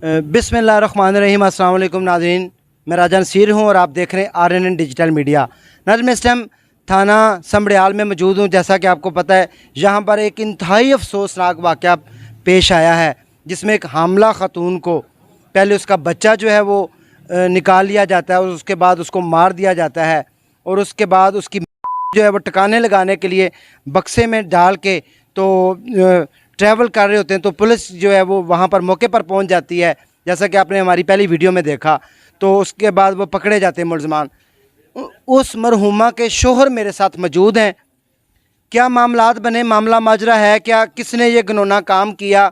बिस्मिल्लाहिर्रहमानिर्रहीम। अस्सलाम वालेकुम नाज़रीन, मैं राजा नसीर हूँ और आप देख रहे हैं RNN डिजिटल मीडिया। नाज़रीन, मैं इस टाइम थाना समड़ियाल में मौजूद हूँ। जैसा कि आपको पता है, यहाँ पर एक इंतहाई अफसोसनाक वाक़या पेश आया है, जिसमें एक हामला ख़तून को पहले उसका बच्चा जो है वो निकाल लिया जाता है और उसके बाद उसको मार दिया जाता है और उसके बाद उसकी जो है वो ठिकाने लगाने के लिए बक्से में डाल के तो ट्रैवल कर रहे होते हैं। तो पुलिस जो है वो वहाँ पर मौके पर पहुँच जाती है, जैसा कि आपने हमारी पहली वीडियो में देखा। तो उसके बाद वो पकड़े जाते हैं मुलजमान। उस मरहुमा के शोहर मेरे साथ मौजूद हैं। क्या मामलात बने, मामला माजरा है क्या, किसने ये घिनौना काम किया,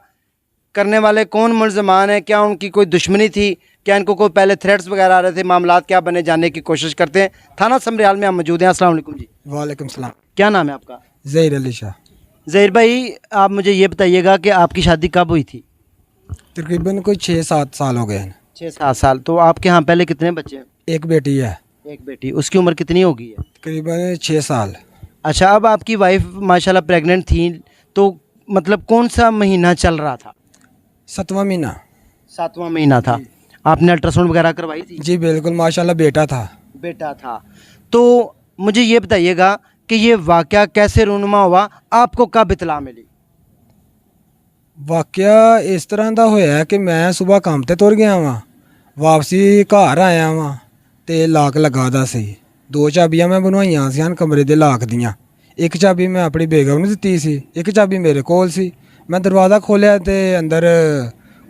करने वाले कौन मुलजमान हैं, क्या उनकी कोई दुश्मनी थी, क्या इनको कोई पहले थ्रेट्स वगैरह आ रहे थे, मामलात क्या बने, जानने की कोशिश करते हैं। थाना समड़ियाल में हम मौजूद हैं। अस्सलाम वालेकुम जी। वालेकुम सलाम। क्या नाम है आपका? ज़हीर अली शाह। ज़हीर भाई, आप मुझे ये बताइएगा कि आपकी शादी कब हुई थी? तकरीबन कोई 6-7 साल हो गए हैं। 6-7 साल। तो आपके यहाँ पहले कितने बच्चे हैं? एक बेटी है, एक बेटी। उसकी उम्र कितनी होगी है? तकरीबन 6 साल। अच्छा, अब आपकी वाइफ माशाल्लाह प्रेग्नेंट थी, तो मतलब कौन सा महीना चल रहा था? 7वां महीना। 7वां महीना था। आपने अल्ट्रासाउंड वगैरह करवाई थी? जी बिल्कुल, माशाल्लाह बेटा था। बेटा था। तो मुझे ये बताइएगा कि ये वाक़या कैसे रूनुमा हुआ, आपको कब इतला मिली? वाक़या इस तरह ਦਾ ਹੋਇਆ ਕਿ ਮੈਂ ਸਵੇਰ ਕੰਮ ਤੇ ਤੁਰ ਗਿਆ ਵਾਂ, ਵਾਪਸੀ ਘਰ ਆਇਆ ਵਾਂ ਤੇ ਲਾਕ ਲਗਾ ਦਾ ਸੀ। 2 ਚਾਬੀਆਂ ਮੈਂ ਬਣਵਾਈਆਂ ਸੀ ਕਮਰੇ ਦੇ ਲਾਕ ਦੀਆਂ। ਇੱਕ ਚਾਬੀ ਮੈਂ ਆਪਣੀ ਬੇਗਮ ਨੂੰ ਦਿੱਤੀ ਸੀ, ਇੱਕ ਚਾਬੀ ਮੇਰੇ ਕੋਲ ਸੀ। ਮੈਂ ਦਰਵਾਜ਼ਾ ਖੋਲ੍ਹਿਆ ਤੇ ਅੰਦਰ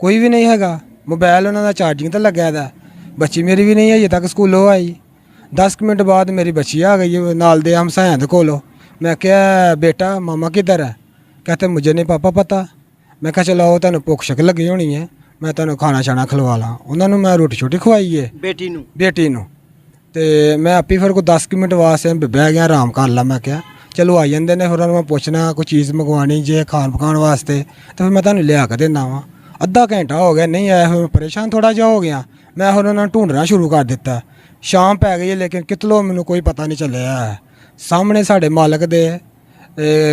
ਕੋਈ ਵੀ ਨਹੀਂ ਹੈਗਾ। ਮੋਬਾਈਲ ਉਹਨਾਂ ਦਾ ਚਾਰਜਿੰਗ ਤੇ ਲੱਗਿਆ ਦਾ। ਬੱਚੀ ਮੇਰੀ ਵੀ ਨਹੀਂ ਅਜੇ ਤੱਕ ਸਕੂਲੋਂ ਆਈ। 10 ਮਿੰਟ ਬਾਅਦ ਮੇਰੀ ਬੱਚੀ ਆ गई नाल दे हमसाया दे कोलों। मैं क्या बेटा मामा किधर है? कहते मुझे नहीं पापा पता। मैं क्या चलो तेन भुख शक लगी होनी है, मैं तेन खाना छाना खिलवा ला। उन्होंने मैं रोटी छोटी खवाई है बेटी नू। तो मैं आपी फिर कोई 10 मिनट वास्ते बह गया आराम कर ला। मैं क्या चलो आई जाते ने, फिर उन्होंने मैं पूछना कोई चीज़ मंगवानी जे खान पकाने वास्ते, तो फिर मैं तेन लिया के देना वा। अद्धा घंटा हो गया नहीं आया, फिर परेशान थोड़ा जा हो गया। मैं फिर उन्होंने ढूंढना शुरू कर दिता। शाम पै गई है लेकिन कितलों मैनू कोई पता नहीं चलिया है। सामने साढ़े मालक दे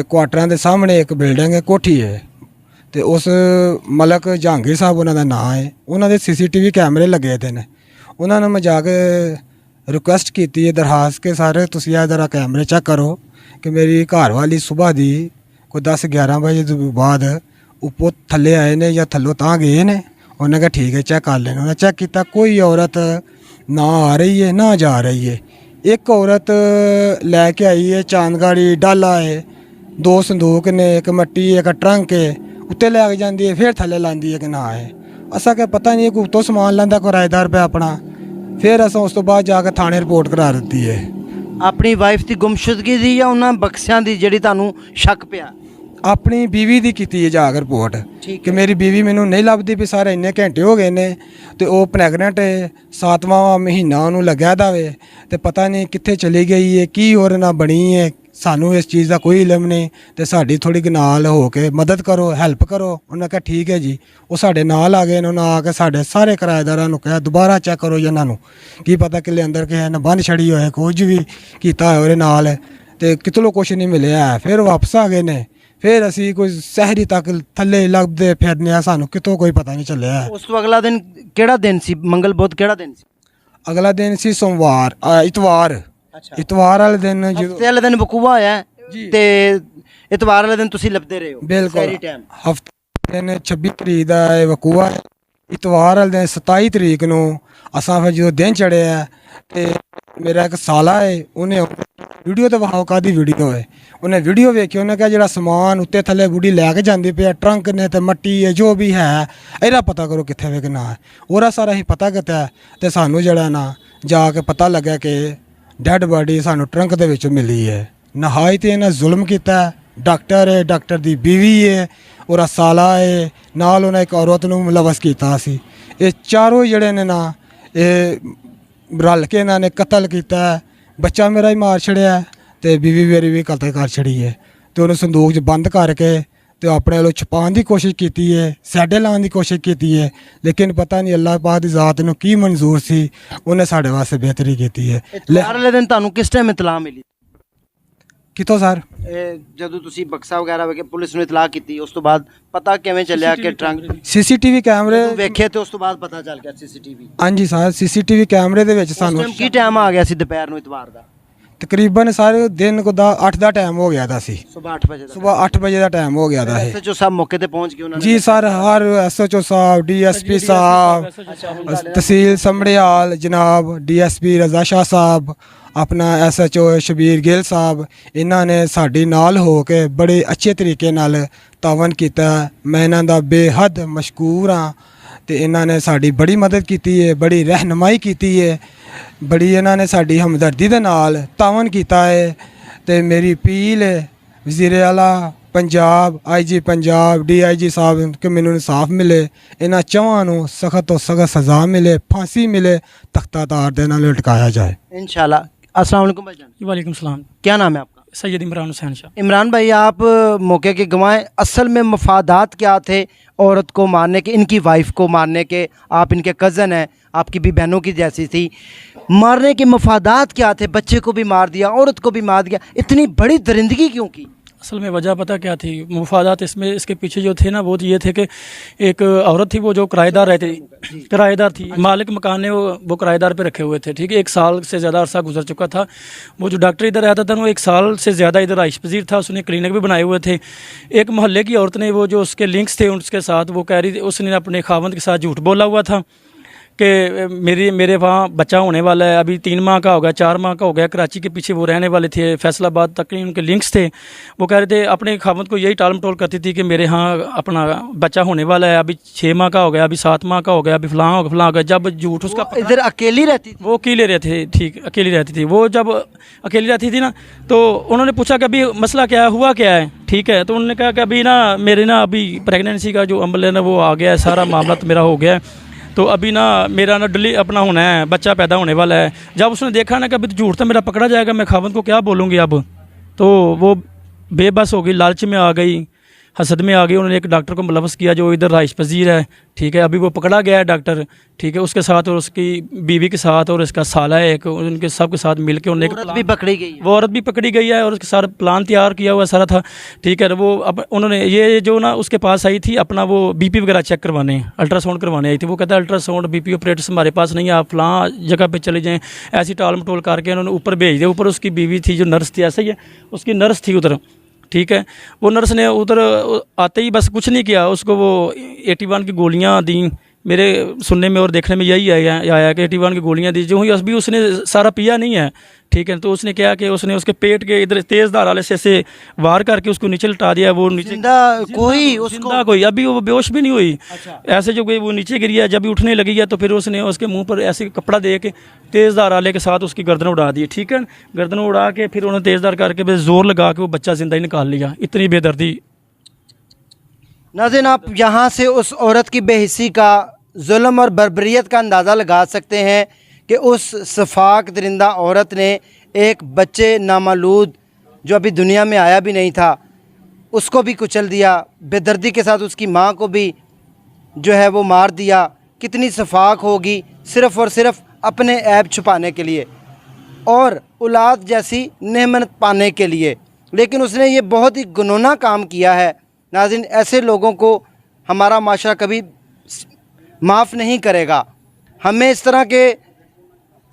क्वार्टरां दे सामने एक बिल्डिंग है, कोठी है, तो उस मलक जहांगीर साहब उन्होंने नाम है। उन्होंने CCTV कैमरे लगे थे ने। उन्होंने मैं जाके रिक्वेस्ट की है, दरखास्त के सारे तुम जरा कैमरे चेक करो कि मेरी घर वाली सुबह दी कोई 10-11 बजे तो बाद उपर थले आए ने या थलों तां गए ने। उन्हें कहा ठीक है चेक कर लेना। उन्हें चेक किया, कोई औरत ना आ रही है ना जा रही है। एक औरत लैके आई है चांदगाड़ी डाला है, 2 संदूक ने, एक मट्टी एक ट्रंक है, उत्ते लैके जाती है फिर थले लाती है कि ना है। असा क्या पता नहीं कि उत्तों समान लाता किराएदार पे अपना। फिर असा उस तो बाद जाके थाने रिपोर्ट करा दी है। अपनी वाइफ की गुमशुदगी दी या उन्होंने बक्सियां दी जिहड़ी तुहानू शक पिया? अपनी बीवी की कीती है जाकर रिपोर्ट कि मेरी बीवी मैनू नहीं लभदी भी। सारे इन्ने घंटे हो गए ने तो वह प्रैगनेंट है, 7वां महीना उन्होंने लग्या दा वे, तो पता नहीं कित्थे चली गई है, की और ना बनी है। सानू इस चीज़ का कोई इलम नहीं, तो साड़ी थोड़ी नाल हो के मदद करो, हैल्प करो। उन्हें कहा ठीक है जी। वो साढ़े नाल आ गए, उन्होंने आके साढ़े सारे किराएदारों को कहा दोबारा चेक करो इन्हों की पता कि अंदर किसी ने बंद छड़ी हो कुछ भी किया हो नाल, तो कितों कुछ नहीं मिले है। फिर वापस आ गए ने। फिर असी कोई शहरी तक थले लगते फिरने, सानू कितों कोई पता नहीं चलिया। उस तो अगला दिन केड़ा दिन सी? मंगल बुध केड़ा दिन सी? अगला दिन सी सोमवार इतवार। अच्छा, इतवार वाले दिन हफ्ते वाले दिन वकूआ होया ते इतवार वाले दिन तुसी लभदे रहे हो? बिल्कुल, हफ्ते दिन 26 तरीक का वकूआ है। इतवार वाले दिन 27 तरीक नूं असां फिर जो दिन चढ़िया ते मेरा एक साला है, उन्हें वीडियो तो विखाओ कादी वीडियो है। उन्हें वीडियो वेखी, उन्हें कहा जो समान उत्ते थले बुढ़ी लैके जाती पे ट्रंक ने तो मट्टी है जो भी है, एदा पता करो कित्थे वे कि ना है। ओरा सारा ही पता किता तो सानू जड़ा ना जाके पता लगा कि डैड बॉडी सानू ट्रंक दे विच मिली है। नहायत इन्हें जुल्म किया। डॉक्टर है, डॉक्टर दी बीवी है, ओरा साला है, नाल उन्हें एक औरत नूं मुलवस कीता सी। ये चारों जड़े ने ना रल के इन्होंने कतल किया। बच्चा मेरा ही मार छड़िया तो बीवी मेरी भी कतल कर छड़ी है। तो उन्हें संदूक च बंद करके तो अपने वालों छुपाने की कोशिश की है, सैडे लाने की कोशिश की है, लेकिन पता नहीं अल्लाह पाक दी ज़ात नूं की मंजूर सी, उन्हें साढ़े वास्ते बेहतरी की है। अगले दिन तुहानू किस टाइम इतला मिली? ਕਿੱਥੋਂ ਸਰ? ਜਦੋਂ ਤੁਸੀਂ ਬਕਸਾ ਵਗੈਰਾ ਵੇਖੇ ਪੁਲਿਸ ਨੂੰ ਇਤਲਾਹ ਕੀਤੀ ਉਸ ਤੋਂ ਬਾਅਦ ਪਤਾ ਕਿਵੇਂ ਚੱਲਿਆ ਕਿ ਟਰੰਕ ਸੀਸੀਟੀਵੀ ਕੈਮਰੇ ਵੇਖੇ ਤੇ ਉਸ ਤੋਂ ਬਾਅਦ ਪਤਾ ਚੱਲ ਗਿਆ ਸੀਸੀਟੀਵੀ? ਹਾਂਜੀ ਸਰ, ਸੀਸੀਟੀਵੀ ਕੈਮਰੇ ਦੇ ਵਿੱਚ ਸਾਨੂੰ ਕੀ ਟਾਈਮ ਆ ਗਿਆ ਸੀ ਦੁਪਹਿਰ ਨੂੰ ਇਤਵਾਰ ਦਾ? ਤਕਰੀਬਨ ਸਾਰੇ ਦਿਨ ਕੋ ਦਾ 8 ਦਾ ਟਾਈਮ ਹੋ ਗਿਆ ਦਾ ਸੀ। ਸਵੇਰ 8 ਵਜੇ ਦਾ ਸਵੇਰ 8 ਵਜੇ ਦਾ ਟਾਈਮ ਹੋ ਗਿਆ ਦਾ ਹੈ ਐਸਐਚਓ ਸਾਹਿਬ ਮੌਕੇ ਤੇ ਪਹੁੰਚ ਗਏ ਉਹਨਾਂ ਨੇ? ਜੀ ਸਰ, ਹਰ ਐਸਐਚਓ ਸਾਹਿਬ, ਡੀਐਸਪੀ ਸਾਹਿਬ, ਤਹਿਸੀਲ ਸਮੜਿਆਲ ਜਨਾਬ, ਡੀਐਸਪੀ ਰਜ਼ਾ ਸ਼ਾਹ ਸਾਹਿਬ, ਆਪਣਾ ਐਸਐਚਓ ਸ਼ਬੀਰ ਗਿੱਲ ਸਾਹਿਬ, ਇਹਨਾਂ ਨੇ ਸਾਡੀ ਨਾਲ ਹੋ ਕੇ ਬੜੇ ਅੱਛੇ ਤਰੀਕੇ ਨਾਲ ਤਾਵਨ ਕੀਤਾ। ਮੈਂ ਇਹਨਾਂ ਦਾ ਬੇਹੱਦ ਮਸ਼ਕੂਰ ਹਾਂ ਤੇ ਇਹਨਾਂ ਨੇ ਸਾਡੀ ਬੜੀ ਮਦਦ ਕੀਤੀ ਹੈ, ਬੜੀ ਰਹਿਨਮਾਈ ਕੀਤੀ ਹੈ, ਬੜੀ ਇਹਨਾਂ ਨੇ ਸਾਡੀ ਹਮਦਰਦੀ ਦੇ ਨਾਲ ਤਾਵਨ ਕੀਤਾ ਹੈ। ਤੇ ਮੇਰੀ ਅਪੀਲ ਹੈ ਵਜ਼ੀਰ ਆਲਾ ਪੰਜਾਬ, ਆਈਜੀ ਪੰਜਾਬ, ਡੀਆਈਜੀ ਸਾਹਿਬ ਕਿ ਮੈਨੂੰ ਇਨਸਾਫ ਮਿਲੇ, ਇਹਨਾਂ ਚੌਹਾਂ ਨੂੰ ਸਖਤ ਤੋਂ ਸਖਤ ਸਜ਼ਾ ਮਿਲੇ, फांसी मिले, तख्ता तार ਦੇ ਨਾਲ ਲਟਕਾਇਆ ਜਾਏ इंशाल्लाह। अस्सलाम वालेकुम भाईजान। वालेकुम सलाम। क्या नाम है आपका? सैयद इमरान हुसैन शाह। इमरान भाई, आप मौके के गवाह, असल में मफादात क्या थे औरत को मारने के, इनकी वाइफ को मारने के? आप इनके कज़न हैं, आपकी भी बहनों की जैसी थी। मारने के मफादात क्या थे? बच्चे को भी मार दिया, औरत को भी मार दिया, इतनी बड़ी दरिंदगी क्यों की? असल में वजह पता क्या थी? मुफादात इसमें इसके पीछे जो थे ना वो ये थे कि एक औरत थी वो जो किराएदार रहती, किराएदार थी, मालिक मकान ने वो किराएदार पे रखे हुए थे, ठीक है। 1 साल से ज़्यादा अरसा गुजर चुका था। वो जो डॉक्टर इधर रहता था वो 1 साल से ज़्यादा इधर आइश पजीर था, उसने क्लिनिक भी बनाए हुए थे। एक मोहल्ले की औरत ने वो जो उसके लिंक्स थे उसके साथ वो कह रही थी, उसने अपने खावंद के साथ झूठ बोला हुआ था कि मेरे वहाँ बच्चा होने वाला है, अभी 3 माह का हो गया, 4 माह का हो गया। कराची के पीछे वो रहने वाले थे, फैसलाबाद तक उनके लिंक्स थे। वो कह रहे थे, अपने खावंद को यही टाल मटोल करती थी कि मेरे यहाँ अपना बच्चा होने वाला है, अभी 6 माह का हो गया, अभी 7 माह का हो गया, अभी फलां हो गया। जब झूठ उसका इधर अकेली रहती थी? वो अकेले रहते थे, ठीक, अकेली रहती थी। वो जब अकेली रहती थी ना तो उन्होंने पूछा कि अभी मसला क्या है, हुआ क्या है, ठीक है। तो उन्होंने कहा कि अभी ना मेरे ना अभी प्रेगनेंसी का जो अमल है ना वो आ गया है, सारा मामला तो मेरा हो गया है, तो अभी ना मेरा ना अपना होना है, बच्चा पैदा होने वाला है। जब उसने देखा ना कि अभी तो झूठ तो मेरा पकड़ा जाएगा, मैं खावंद को क्या बोलूँगी अब, तो वो बेबस हो गई, लालच में आ गई, हसद में आ गई। उन्होंने एक डॉक्टर को मुलवस किया जो इधर राइश पजीर है, ठीक है। अभी वो पकड़ा गया है डॉक्टर, ठीक है, उसके साथ और उसकी बीवी के साथ और इसका साला है एक, उनके सब के साथ मिल के उन्होंने औरत भी पकड़ी गई है? वो औरत भी पकड़ी गई है और उसके साथ प्लान तैयार किया हुआ सारा था, ठीक है। वो अब उन्होंने ये जो ना उसके पास आई थी अपना वो बीपी वगैरह चेक करवाने, अल्ट्रासाउंड करवाने आई थी। वो कहता है अल्ट्रासाउंड बीपी ऑपरेटर्स हमारे पास नहीं है, आप फलां जगह पे चले जाएँ। ऐसी टाल मटोल करके उन्होंने ऊपर भेज दिया। ऊपर उसकी बीवी थी जो नर्स थी, ऐसा ही है, उसकी नर्स थी उधर, ठीक है। वो नर्स ने उधर आते ही बस कुछ नहीं किया, उसको वो 81 की गोलियां दी। मेरे सुनने में और देखने में यही आया कि 81 की गोलियां दी, जो ही अभी उसने सारा पिया नहीं है, ठीक है। तो उसने क्या कि उसने उसके पेट के इधर तेज़ धार वाले से वार करके उसको नीचे लटा दिया। वो नीचे जिंदा कोई अभी वो बेहोश भी नहीं हुई। अच्छा। ऐसे जो कोई वो नीचे गिरी है, जब उठने लगी है तो फिर उसने उसके मुंह पर ऐसे कपड़ा दे के तेज़ धार वाले के साथ उसकी गर्दन उड़ा दी, ठीक है। गर्दन उड़ा के फिर उन्होंने तेज़ धार करके फिर जोर लगा के वो बच्चा जिंदा ही निकाल लिया। इतनी बेदर्दी। नाज़रीन, आप यहाँ से उस औरत की बेहिस्सी का, जुल्म और बर्बरियत का अंदाज़ा लगा सकते हैं कि उस सफाक दरिंदा औरत ने एक बच्चे नामालूद जो अभी दुनिया में आया भी नहीं था उसको भी कुचल दिया, बेदर्दी के साथ उसकी माँ को भी जो है वो मार दिया। कितनी सफाक होगी सिर्फ़ और सिर्फ अपने ऐब छुपाने के लिए और औलाद जैसी नेमत पाने के लिए। लेकिन उसने ये बहुत ही गुनौना काम किया है। नाज़रीन, ऐसे लोगों को हमारा माशरा कभी माफ़ नहीं करेगा। हमें इस तरह के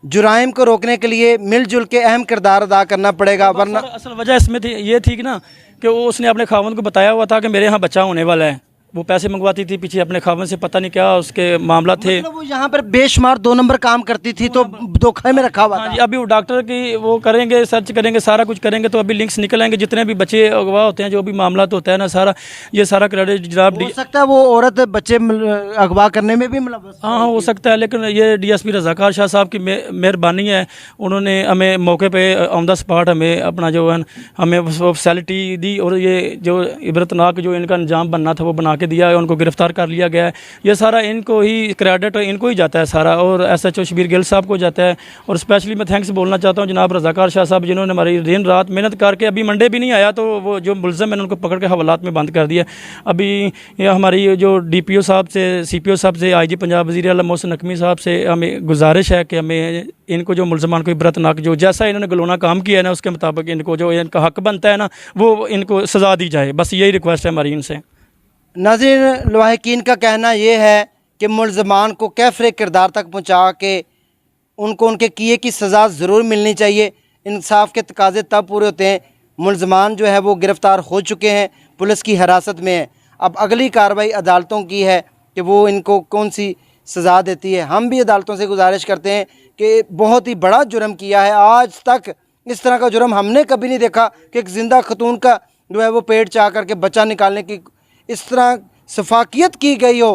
जुराइम को रोकने के लिए मिलजुल के अहम किरदार अदा करना पड़ेगा, वरना असल वजह इसमें थी ये थी कि ना कि वो उसने अपने खावंद को बताया हुआ था कि मेरे यहाँ बच्चा होने वाला है। वो पैसे मंगवाती थी पीछे अपने खावंद से, पता नहीं क्या उसके मामला थे। मतलब वो यहाँ पर बेशुमार 2 नंबर काम करती थी तो धोखे में रखा हुआ था। हाँ जी, अभी वो डॉक्टर की वो करेंगे, सर्च करेंगे, सारा कुछ करेंगे तो अभी लिंक्स निकल आएंगे। जितने भी बच्चे अगवा होते हैं, जो भी मामला तो होता है ना, सारा ये सारा क्रेडिट जनाब हो सकता है वो औरत बच्चे अगवा करने में भी मुलव्वस। हाँ, हो सकता है, लेकिन ये डीएसपी रज़ाकार शाह साहब की मेहरबानी है। उन्होंने हमें मौके पे ऑन द स्पॉट हमें अपना जो है हमें फैसिलिटी दी और ये जो इबरतनाक जो इनका अंजाम बनना था वो बना के दिया है, उनको गिरफ्तार कर लिया गया है। ये सारा इनको ही क्रेडिट इनको ही जाता है सारा, और SHO शबीर गिल साहब को जाता है। और स्पेशली मैं थैंक्स बोलना चाहता हूँ जनाब रज़ाकार शाह साहब, जिन्होंने हमारी दिन रात मेहनत करके, अभी मंडे भी नहीं आया तो वो जो मुलज़म है उनको पकड़ के हवालात में बंद कर दिया। अभी ये हमारी जो DPO साहब से, CPO साहब से, IG पंजाब वज़ीर आला मोहसिन नकवी साहब से हमें गुजारिश है कि हमें इनको जो मुलजमान को इबरतनाक जो जैसा इन्होंने गलोना काम किया है ना, उसके मुताबिक इनको जो इनका हक बनता है ना, वो इनको सज़ा दी जाए। बस यही रिक्वेस्ट है हमारी इनसे। नाज़रीन, लवाहिकीन का कहना ये है कि मुलजमान को कैफ़रे किरदार तक पहुँचा के उनको उनके किए की सज़ा ज़रूर मिलनी चाहिए। इंसाफ के तकाज़े तब पूरे होते हैं। मुलजमान जो है वो गिरफ़्तार हो चुके हैं, पुलिस की हिरासत में है। अब अगली कार्रवाई अदालतों की है कि वो इनको कौन सी सज़ा देती है। हम भी अदालतों से गुजारिश करते हैं कि बहुत ही बड़ा जुर्म किया है, आज तक इस तरह का जुर्म हमने कभी नहीं देखा कि एक ज़िंदा खतून का जो है वो पेट चाह करके बच्चा निकालने की इस तरह सफाकियत की गई हो।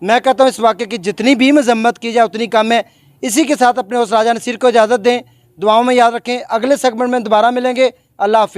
मैं कहता हूँ इस वाक़े की जितनी भी मजम्मत की जाए उतनी कम है। इसी के साथ अपने उस राजा नसीर को इजाज़त दें, दुआओं में याद रखें। अगले सेगमेंट में दोबारा मिलेंगे। अल्लाह हाफ़िज़।